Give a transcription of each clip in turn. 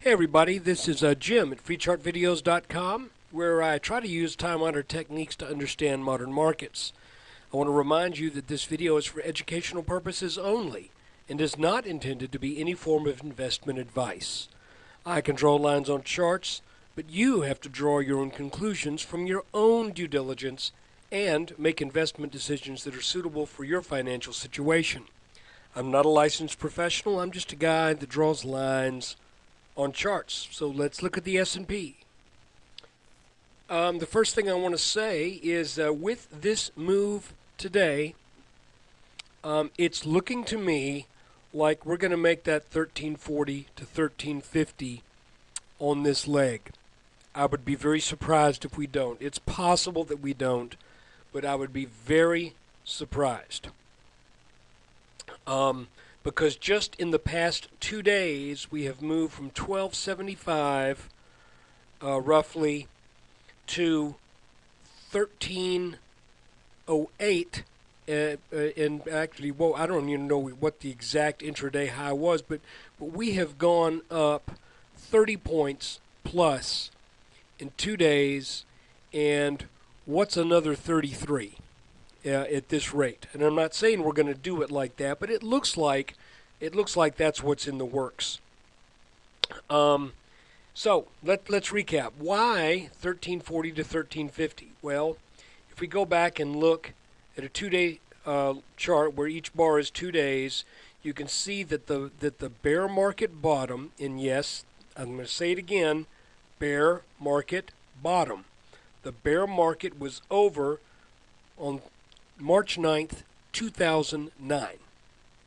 Hey everybody, this is Jim at FreeChartVideos.com, where I try to use time-honored techniques to understand modern markets. I want to remind you that this video is for educational purposes only and is not intended to be any form of investment advice. I can draw lines on charts, but you have to draw your own conclusions from your own due diligence and make investment decisions that are suitable for your financial situation. I'm not a licensed professional, I'm just a guy that draws lines on charts. So let's look at the S&P. The first thing I want to say is with this move today, it's looking to me like we're going to make that 1340 to 1350 on this leg. I would be very surprised if we don't. It's possible that we don't, but I would be very surprised. Because just in the past 2 days, we have moved from 1275 roughly to 1308. And actually, well, I don't even know what the exact intraday high was, but we have gone up 30 points plus in 2 days. And what's another 33? At this rate? And I'm not saying we're going to do it like that, but it looks like that's what's in the works. So let's recap. Why 1340 to 1350? Well, if we go back and look at a 2-day chart where each bar is 2 days, you can see that the bear market bottom, and yes, I'm going to say it again, bear market bottom. The bear market was over on March 9th, 2009.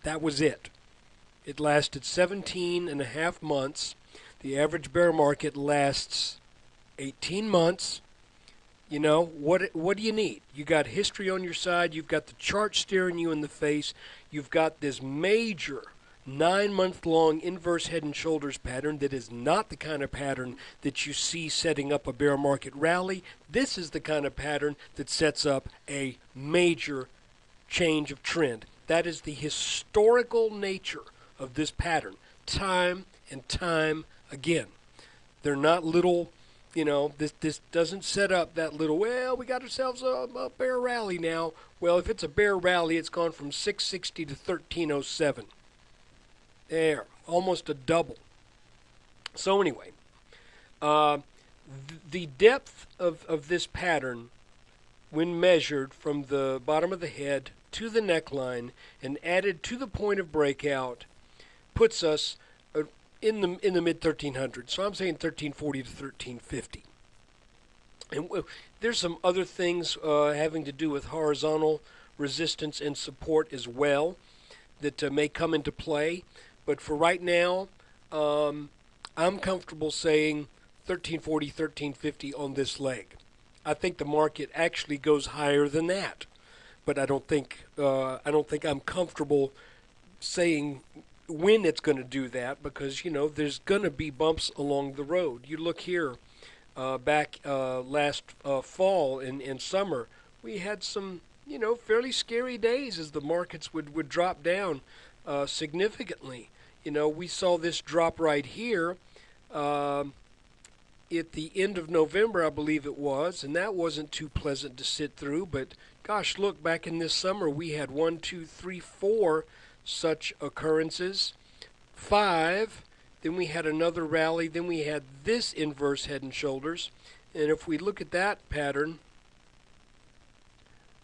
That was it. It lasted 17 and a half months. The average bear market lasts 18 months. You know, what do you need? You got history on your side. You've got the chart staring you in the face. You've got this major 9-month-long inverse head and shoulders pattern that is not the kind of pattern that you see setting up a bear market rally. This is the kind of pattern that sets up a major change of trend. That is the historical nature of this pattern, time and time again. They're not little, this doesn't set up that little, well, we got ourselves a bear rally now. Well, if it's a bear rally, it's gone from 660 to 1307. There, almost a double. So anyway, the depth of this pattern, when measured from the bottom of the head to the neckline and added to the point of breakout, puts us in the mid 1300s. So I'm saying 1340 to 1350. And there's some other things having to do with horizontal resistance and support as well that may come into play. But for right now, I'm comfortable saying 1340, 1350 on this leg. I think the market actually goes higher than that, but I don't think I'm comfortable saying when it's going to do that, because there's going to be bumps along the road. You look here, back last fall and summer, we had some fairly scary days as the markets would drop down significantly. We saw this drop right here at the end of November, I believe it was, and that wasn't too pleasant to sit through. But gosh, look, back in this summer, we had 1, 2, 3, 4 such occurrences. 5, then we had another rally, then we had this inverse head and shoulders. And if we look at that pattern,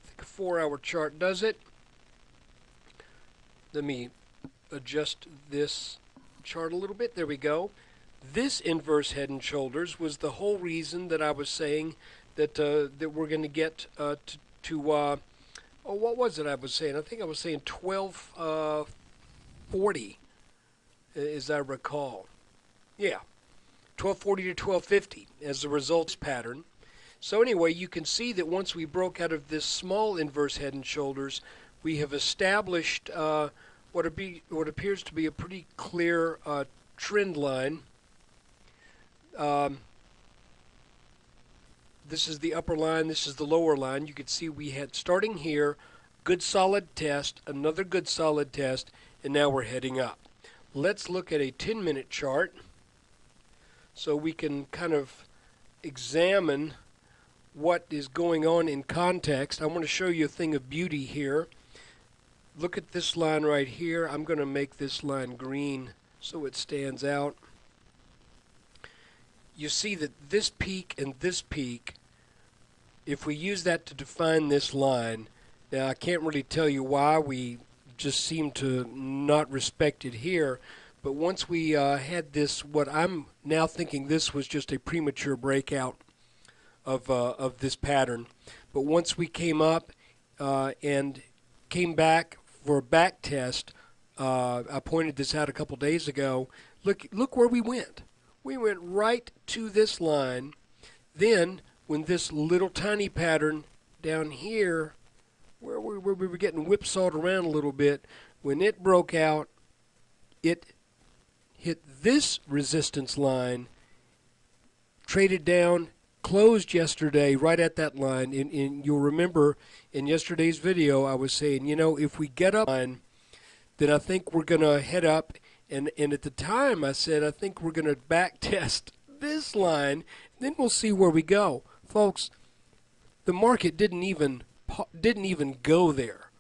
I think a 4-hour chart does it. Let me adjust this chart a little bit. There we go. This inverse head and shoulders was the whole reason that I was saying that we're going to get what was it I was saying? I think I was saying 1240, as I recall. Yeah, 1240 to 1250 as the results pattern. So anyway, you can see that once we broke out of this small inverse head and shoulders, we have established what appears to be a pretty clear trend line. This is the upper line, this is the lower line. You can see we had, starting here, good solid test, another good solid test, and now we're heading up. Let's look at a 10-minute chart. so we can kind of examine what is going on in context. I want to show you a thing of beauty here. Look at this line right here. I'm going to make this line green so it stands out. You see that this peak and this peak, if we use that to define this line, now I can't really tell you why we just seem to not respect it here, but once we had this, what I'm now thinking this was just a premature breakout of this pattern. But once we came up and came back for a back test, I pointed this out a couple days ago. Look where we went. We went right to this line. Then, when this little tiny pattern down here, where we were getting whipsawed around a little bit, when it broke out, it hit this resistance line, traded down, closed yesterday right at that line. And you'll remember in yesterday's video I was saying, you know, if we get up line, then I think we're going to head up. And at the time I said I think we're going to back test this line, then we'll see where we go. Folks, the market didn't even go there.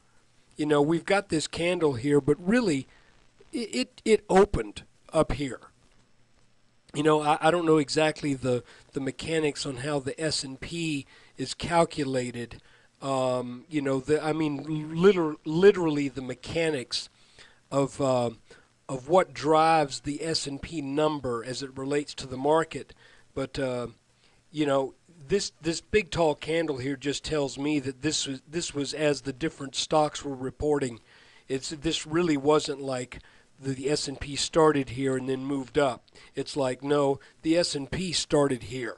You know, we've got this candle here, but really it opened up here. You know, I don't know exactly the mechanics on how the S&P is calculated. You know, I mean, literally the mechanics of what drives the S&P number as it relates to the market. But you know, this big tall candle here just tells me that this was as the different stocks were reporting. This really wasn't like the S&P started here and then moved up. It's like, no, the S&P started here,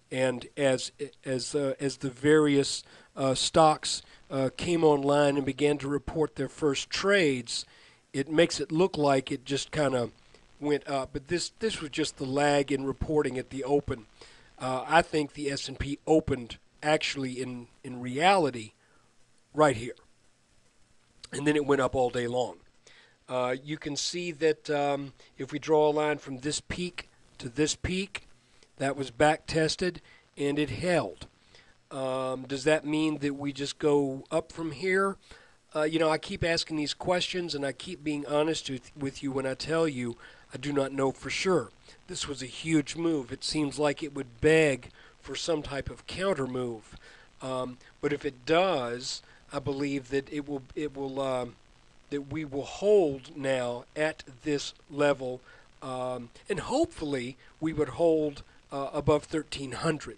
and as the various stocks came online and began to report their first trades, it makes it look like it just kind of went up. But this was just the lag in reporting at the open. I think the S&P opened actually in reality right here, and then it went up all day long. You can see that if we draw a line from this peak to this peak, that was back tested and it held. Does that mean that we just go up from here? You know, I keep asking these questions and I keep being honest with you when I tell you I do not know for sure. This was a huge move. It seems like it would beg for some type of counter move. But if it does, I believe that that we will hold now at this level, and hopefully we would hold above 1300.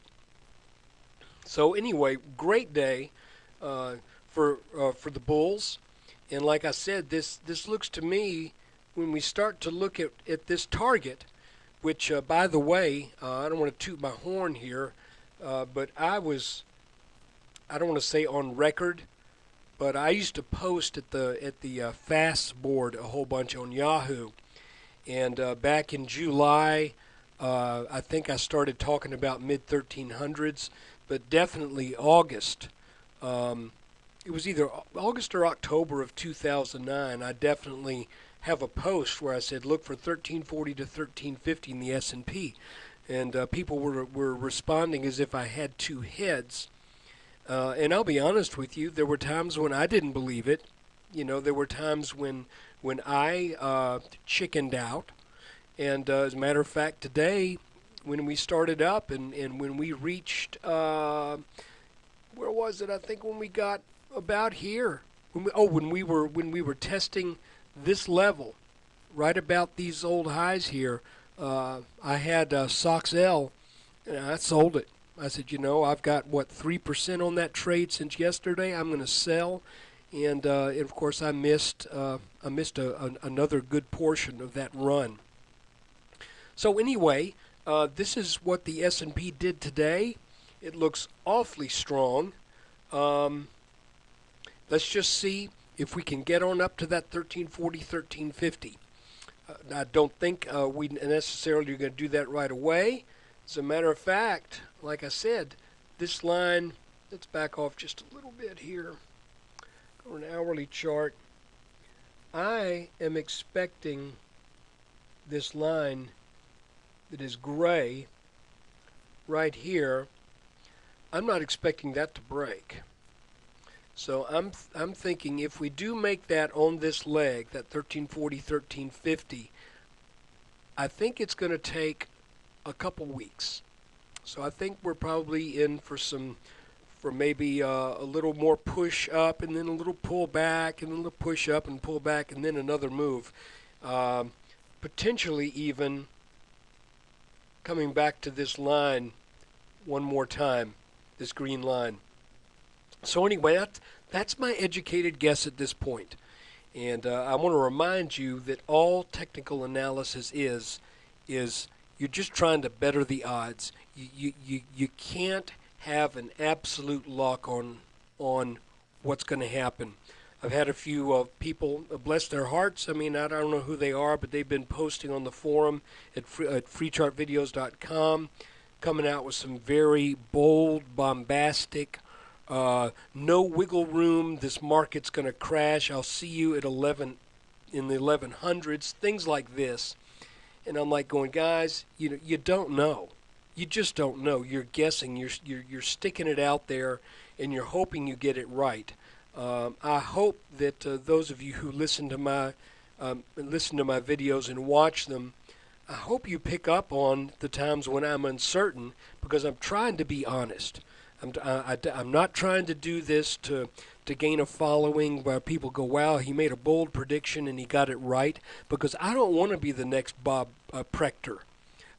So anyway, great day for the bulls, and like I said, this looks to me, when we start to look at this target, which by the way, I don't want to toot my horn here, but I don't want to say on record, but I used to post at the fast board a whole bunch on Yahoo, and back in July, I think I started talking about mid 1300s, but definitely August. It was either August or October of 2009. I definitely have a post where I said look for 1340 to 1350 in the S&P, and people were responding as if I had two heads. And I'll be honest with you, there were times when I didn't believe it. You know, there were times when I chickened out. And as a matter of fact, today, when we started up and when we reached, where was it? I think when we got about here. When we were testing this level, right about these old highs here, I had SOXL, and I sold it. I said, you know, I've got, 3% on that trade since yesterday. I'm going to sell. And of course, I missed another good portion of that run. So anyway, this is what the S&P did today. It looks awfully strong. Let's just see if we can get on up to that 1340, 1350. I don't think we necessarily are going to do that right away. As a matter of fact, like I said, this line, let's back off just a little bit here. Go to an hourly chart. I am expecting this line that is gray right here, I'm not expecting that to break. So I'm thinking if we do make that on this leg, that 1340, 1350, I think it's going to take a couple weeks. So I think we're probably in for maybe a little more push up and then a little pull back and then a little push up and pull back and then another move. Potentially even coming back to this line one more time, this green line. So anyway, that's my educated guess at this point. And I want to remind you that all technical analysis is you're just trying to better the odds. You can't have an absolute lock on what's going to happen. I've had a few people, bless their hearts. I mean, I don't know who they are, but they've been posting on the forum at freechartvideos.com, coming out with some very bold, bombastic, no wiggle room. This market's going to crash. I'll see you at 11 in the 1100s. Things like this. And I'm like going, guys, you don't know. You just don't know. You're guessing. You're sticking it out there, and you're hoping you get it right. I hope that those of you who listen to my videos and watch them, I hope you pick up on the times when I'm uncertain, because I'm trying to be honest. I'm not trying to do this to gain a following where people go, wow, he made a bold prediction and he got it right, because I don't want to be the next Bob Prechter.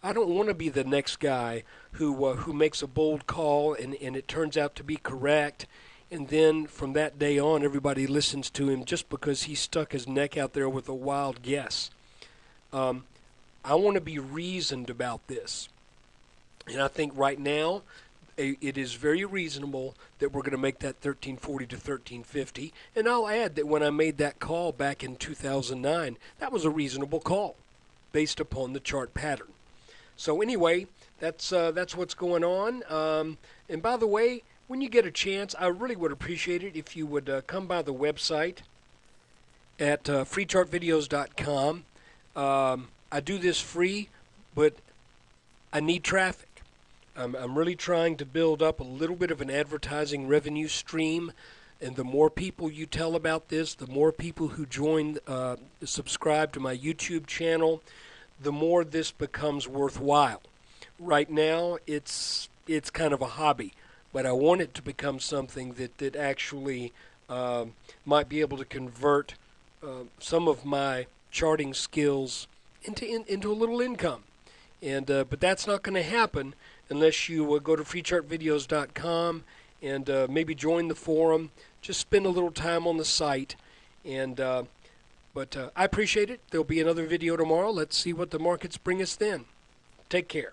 I don't want to be the next guy who makes a bold call and it turns out to be correct, and then from that day on everybody listens to him just because he stuck his neck out there with a wild guess. I want to be reasoned about this. And I think right now it is very reasonable that we're going to make that 1340 to 1350. And I'll add that when I made that call back in 2009, that was a reasonable call based upon the chart pattern. So anyway, that's what's going on. And by the way, when you get a chance, I really would appreciate it if you would come by the website at freechartvideos.com. I do this free, but I need traffic. I'm really trying to build up a little bit of an advertising revenue stream, and the more people you tell about this, the more people who subscribe to my YouTube channel, the more this becomes worthwhile. Right now, it's kind of a hobby, but I want it to become something that actually might be able to convert some of my charting skills into a little income. And but that's not going to happen unless you go to freechartvideos.com and maybe join the forum. Just spend a little time on the site. And but I appreciate it. There'll be another video tomorrow. Let's see what the markets bring us then. Take care.